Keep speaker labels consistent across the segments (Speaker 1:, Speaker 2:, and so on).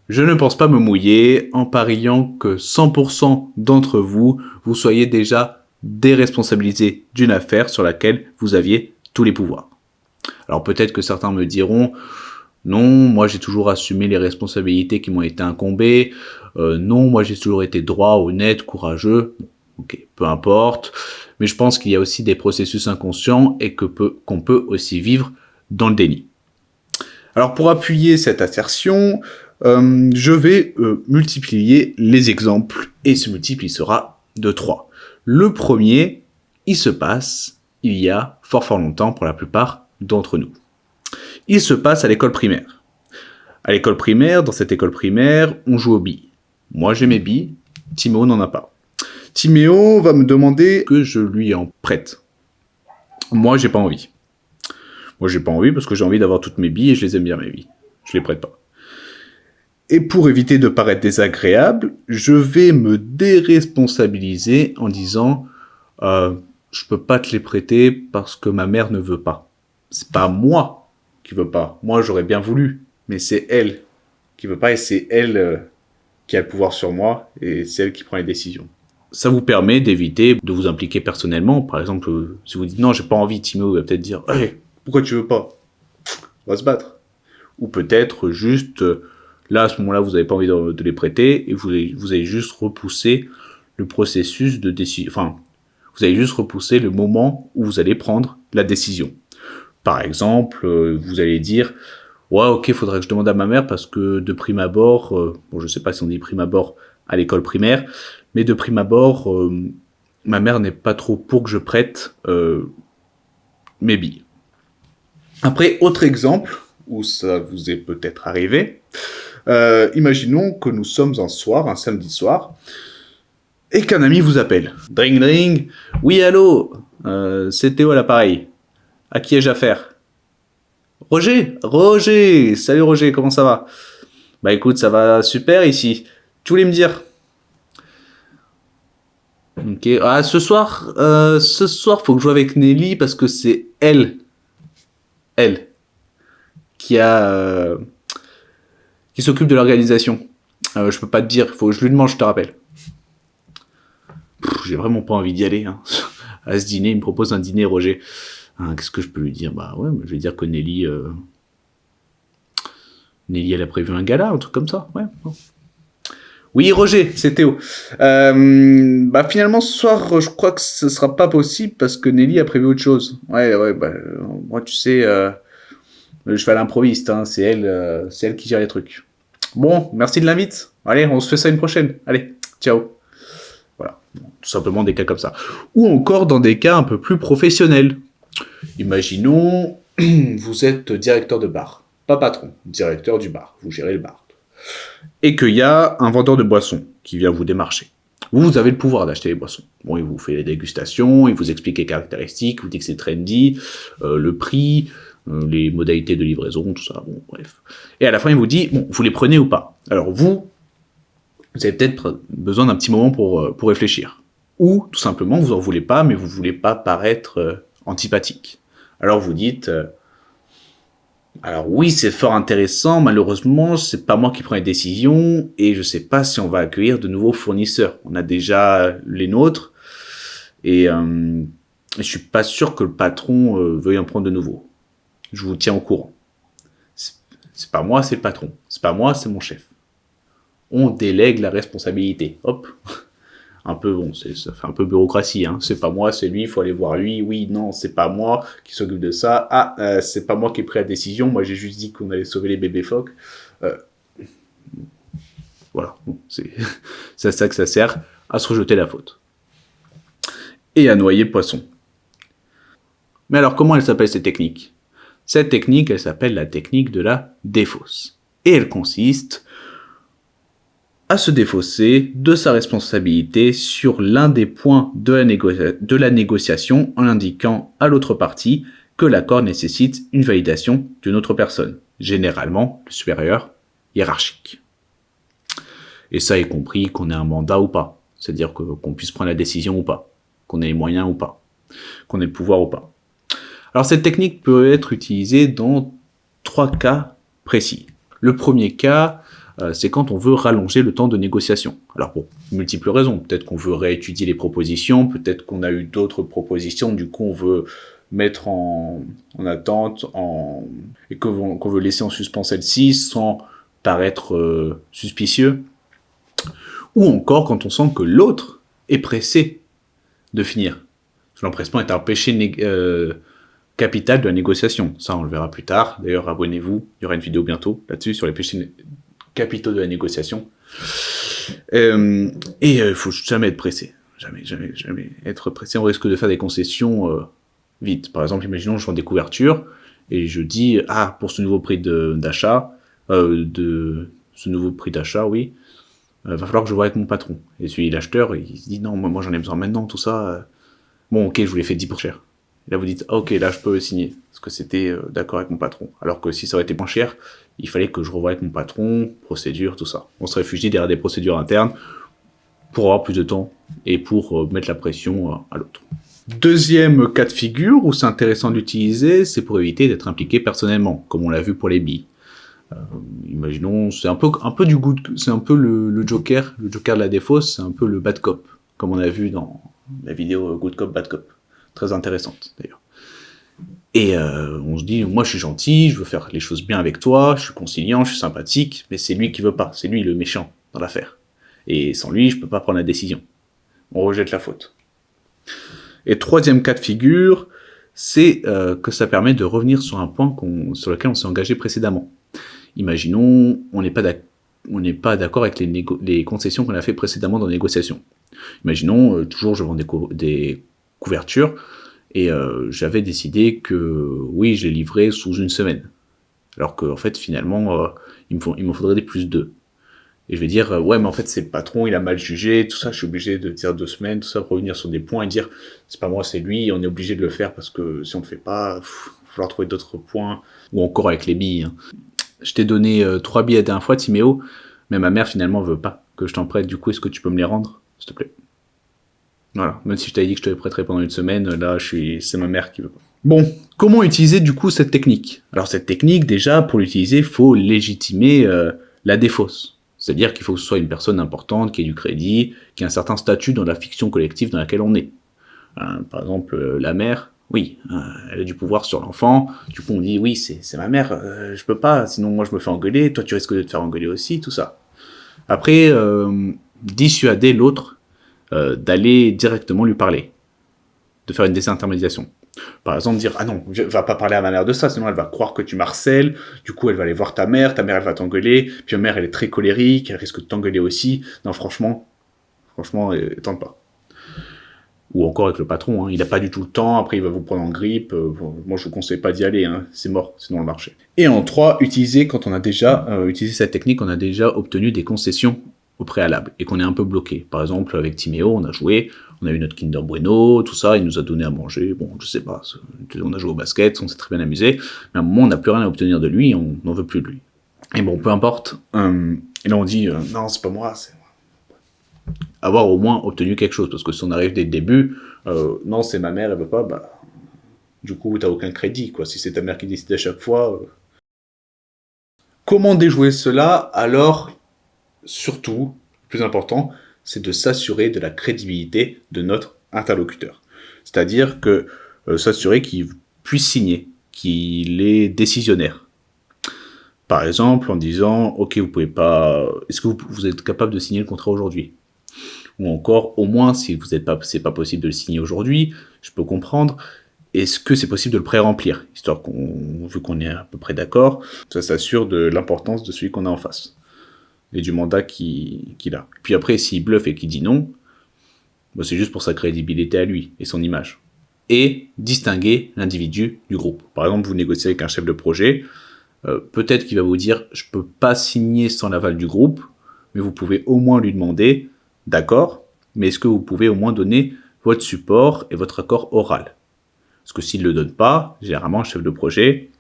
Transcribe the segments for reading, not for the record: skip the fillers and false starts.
Speaker 1: Je ne pense pas me mouiller en pariant que 100% d'entre vous, vous soyez déjà déresponsabilisés d'une affaire sur laquelle vous aviez tous les pouvoirs. Alors peut-être que certains me diront, non, moi j'ai toujours assumé les responsabilités qui m'ont été incombées, non, moi j'ai toujours été droit, honnête, courageux, ok, peu importe, mais je pense qu'il y a aussi des processus inconscients et qu'on peut aussi vivre dans le déni. Alors pour appuyer cette assertion, je vais multiplier les exemples et ce multiple il sera de 3. Le premier, il se passe il y a fort longtemps pour la plupart d'entre nous. Il se passe à l'école primaire. À l'école primaire, dans cette école primaire, on joue aux billes. Moi j'ai mes billes, Timéo n'en a pas. Timéo va me demander que je lui en prête. Moi j'ai pas envie. Moi j'ai pas envie parce que j'ai envie d'avoir toutes mes billes et je les aime bien mes billes. Je les prête pas. Et pour éviter de paraître désagréable, je vais me déresponsabiliser en disant je peux pas te les prêter parce que ma mère ne veut pas. C'est pas moi qui veut pas. Moi j'aurais bien voulu, mais c'est elle qui veut pas et c'est elle qui a le pouvoir sur moi et c'est elle qui prend les décisions. Ça vous permet d'éviter de vous impliquer personnellement. Par exemple, si vous dites non, j'ai pas envie, Timo va peut-être dire hey, pourquoi tu veux pas? On va se battre. Ou peut-être juste là à ce moment-là vous n'avez pas envie de les prêter et vous avez juste repoussé le processus de décision. Enfin, vous avez juste repoussé le moment où vous allez prendre la décision. Par exemple, vous allez dire ouais, ok, faudrait que je demande à ma mère parce que de prime abord, bon, je sais pas si on dit prime abord à l'école primaire, mais de prime abord, ma mère n'est pas trop pour que je prête mes billes. Après, autre exemple, où ça vous est peut-être arrivé, imaginons que nous sommes un samedi soir, et qu'un ami vous appelle. Dring dring, oui allô, c'est Théo à l'appareil. À qui ai-je affaire? Roger, salut Roger, comment ça va? Bah écoute, ça va super ici. Tu voulais me dire? Ok. Ah, ce soir, faut que je joue avec Nelly parce que c'est elle, qui a, qui s'occupe de l'organisation. Je peux pas te dire, faut que je lui demande, je te rappelle. J'ai vraiment pas envie d'y aller. Hein. À ce dîner, il me propose un dîner, Roger. Hein, qu'est-ce que je peux lui dire? Bah ouais, je vais dire que Nelly, elle a prévu un gala, un truc comme ça. Ouais. Oui, Roger, c'est Théo. Bah finalement ce soir, je crois que ce sera pas possible parce que Nelly a prévu autre chose. Ouais, bah moi tu sais, je fais à l'improviste, hein, c'est elle qui gère les trucs. Bon, merci de l'invite. Allez, on se fait ça une prochaine. Allez, ciao. Voilà, tout simplement des cas comme ça. Ou encore dans des cas un peu plus professionnels. Imaginons, vous êtes directeur de bar, pas patron, directeur du bar, vous gérez le bar. Et qu'il y a un vendeur de boissons qui vient vous démarcher. Vous avez le pouvoir d'acheter les boissons. Bon, il vous fait les dégustations, il vous explique les caractéristiques, il vous dit que c'est trendy, le prix, les modalités de livraison, tout ça, bon, bref. Et à la fin, il vous dit, bon, vous les prenez ou pas? Alors vous avez peut-être besoin d'un petit moment pour réfléchir. Ou, tout simplement, vous en voulez pas, mais vous voulez pas paraître antipathique. Alors vous dites, alors oui, c'est fort intéressant, malheureusement, c'est pas moi qui prends les décisions, et je sais pas si on va accueillir de nouveaux fournisseurs. On a déjà les nôtres, et je suis pas sûr que le patron veuille en prendre de nouveaux. Je vous tiens au courant. C'est pas moi, c'est le patron. C'est pas moi, c'est mon chef. On délègue la responsabilité. Hop. Un peu, bon, ça fait un peu bureaucratie, hein. C'est pas moi, c'est lui, il faut aller voir lui. Oui, non, c'est pas moi qui s'occupe de ça. Ah, c'est pas moi qui ai pris la décision. Moi, j'ai juste dit qu'on allait sauver les bébés phoques. Voilà, bon, c'est à ça que ça sert, à se rejeter la faute. Et à noyer le poisson. Mais alors, comment elle s'appelle cette technique? Cette technique, elle s'appelle la technique de la défausse. Et elle consiste à se défausser de sa responsabilité sur l'un des points de la négociation en indiquant à l'autre partie que l'accord nécessite une validation d'une autre personne, généralement le supérieur hiérarchique. Et ça y compris qu'on ait un mandat ou pas, c'est-à-dire qu'on puisse prendre la décision ou pas, qu'on ait les moyens ou pas, qu'on ait le pouvoir ou pas. Alors cette technique peut être utilisée dans 3 cas précis. Le premier cas, c'est quand on veut rallonger le temps de négociation. Alors pour multiples raisons, peut-être qu'on veut réétudier les propositions, peut-être qu'on a eu d'autres propositions, du coup on veut mettre en attente et qu'on veut laisser en suspens celle-ci sans paraître suspicieux. Ou encore quand on sent que l'autre est pressé de finir. L'empressement est un péché capital de la négociation. Ça, on le verra plus tard. D'ailleurs, abonnez-vous. Il y aura une vidéo bientôt là-dessus sur les péchés capitaux de la négociation. Il faut jamais être pressé. Jamais être pressé. On risque de faire des concessions vite. Par exemple, imaginons je vends des couvertures et je dis pour ce nouveau prix d'achat, oui, va falloir que je voie avec mon patron. Et celui l'acheteur, il se dit non, moi j'en ai besoin maintenant, tout ça. Bon, ok, je vous l'ai fait 10% cher. Et là, vous dites, ok, là, je peux signer, parce que c'était d'accord avec mon patron. Alors que si ça aurait été moins cher, il fallait que je revoie avec mon patron, procédure, tout ça. On se réfugie derrière des procédures internes pour avoir plus de temps et pour mettre la pression à l'autre. Deuxième cas de figure où c'est intéressant d'utiliser, c'est pour éviter d'être impliqué personnellement, comme on l'a vu pour les billes. Imaginons, c'est un peu du good, c'est un peu le Joker de la défausse, c'est un peu le bad cop, comme on a vu dans la vidéo Good Cop, Bad Cop. Très intéressante, d'ailleurs. Et on se dit, moi je suis gentil, je veux faire les choses bien avec toi, je suis conciliant, je suis sympathique, mais c'est lui qui veut pas, c'est lui le méchant dans l'affaire. Et sans lui, je peux pas prendre la décision. On rejette la faute. Et troisième cas de figure, c'est que ça permet de revenir sur un point sur lequel on s'est engagé précédemment. Imaginons, on n'est pas d'accord avec les concessions qu'on a fait précédemment dans la négociation. Imaginons, toujours je vends des couvertures, et j'avais décidé que oui, je les livrais sous une semaine. Alors qu'en fait, finalement, il me faudrait des plus 2. Et je vais dire, ouais, mais en fait, c'est le patron, il a mal jugé, tout ça, je suis obligé de dire 2 semaines, tout ça, revenir sur des points et dire, c'est pas moi, c'est lui, on est obligé de le faire parce que si on le fait pas, il va falloir trouver d'autres points. Ou encore avec les billes. Hein. Je t'ai donné 3 billes la dernière fois, Timéo, mais ma mère finalement veut pas que je t'en prête, du coup, est-ce que tu peux me les rendre, s'il te plaît? Voilà, même si je t'avais dit que je te les prêterais pendant une semaine, là, c'est ma mère qui veut pas. Bon, comment utiliser du coup cette technique? Alors cette technique, déjà, pour l'utiliser, il faut légitimer la défausse. C'est-à-dire qu'il faut que ce soit une personne importante, qui ait du crédit, qui ait un certain statut dans la fiction collective dans laquelle on est. Par exemple, la mère, oui, elle a du pouvoir sur l'enfant, du coup on dit, oui, c'est ma mère, je peux pas, sinon moi je me fais engueuler, toi tu risques de te faire engueuler aussi, tout ça. Après, dissuader l'autre d'aller directement lui parler, de faire une désintermédiation. Par exemple, dire, ah non, va pas parler à ma mère de ça, sinon elle va croire que tu m'harcèles, du coup elle va aller voir ta mère elle va t'engueuler, puis ma mère elle est très colérique, elle risque de t'engueuler aussi, non franchement, tente pas. Ou encore avec le patron, hein, il a pas du tout le temps, après il va vous prendre en grippe, moi je vous conseille pas d'y aller, hein, c'est mort, sinon le marché. Et en 3, quand on a déjà utilisé cette technique, on a déjà obtenu des concessions au préalable, et qu'on est un peu bloqué. Par exemple, avec Timéo, on a joué, on a eu notre Kinder Bueno, tout ça, il nous a donné à manger, bon, je sais pas, on a joué au basket, on s'est très bien amusé, mais à un moment, on n'a plus rien à obtenir de lui, on n'en veut plus de lui. Et bon, peu importe, et là on dit, non, c'est pas moi, c'est avoir au moins obtenu quelque chose, parce que si on arrive dès le début, non, c'est ma mère, elle veut pas, bah, du coup, t'as aucun crédit, quoi, si c'est ta mère qui décide à chaque fois. Comment déjouer cela? Alors, surtout, le plus important, c'est de s'assurer de la crédibilité de notre interlocuteur. C'est-à-dire que s'assurer qu'il puisse signer, qu'il est décisionnaire. Par exemple, en disant, ok, vous pouvez pas, est-ce que vous êtes capable de signer le contrat aujourd'hui? Ou encore, au moins, si c'est pas possible de le signer aujourd'hui, je peux comprendre, est-ce que c'est possible de le pré-remplir? Histoire vu qu'on est à peu près d'accord, ça s'assure de l'importance de celui qu'on a en face. Et du mandat qu'il a. Puis après, s'il bluffe et qu'il dit non, bah c'est juste pour sa crédibilité à lui et son image. Et distinguer l'individu du groupe. Par exemple, vous négociez avec un chef de projet, peut-être qu'il va vous dire « je peux pas signer sans l'aval du groupe », mais vous pouvez au moins lui demander « d'accord, mais est-ce que vous pouvez au moins donner votre support et votre accord oral ?» Parce que s'il ne le donne pas, généralement, le chef de projet,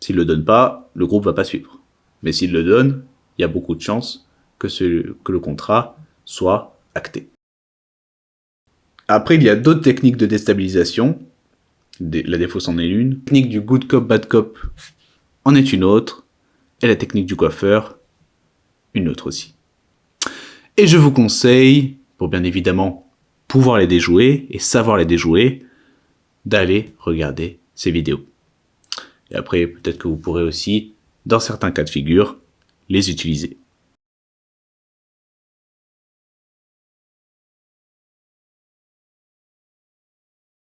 Speaker 1: s'il ne le donne pas, le groupe ne va pas suivre. Mais s'il le donne, il y a beaucoup de chances que le contrat soit acté. Après, il y a d'autres techniques de déstabilisation. La défausse en est une. La technique du good cop, bad cop en est une autre. Et la technique du coiffeur une autre aussi. Et je vous conseille, pour bien évidemment pouvoir les déjouer et savoir les déjouer, d'aller regarder ces vidéos. Et après, peut-être que vous pourrez aussi, dans certains cas de figure, les utiliser.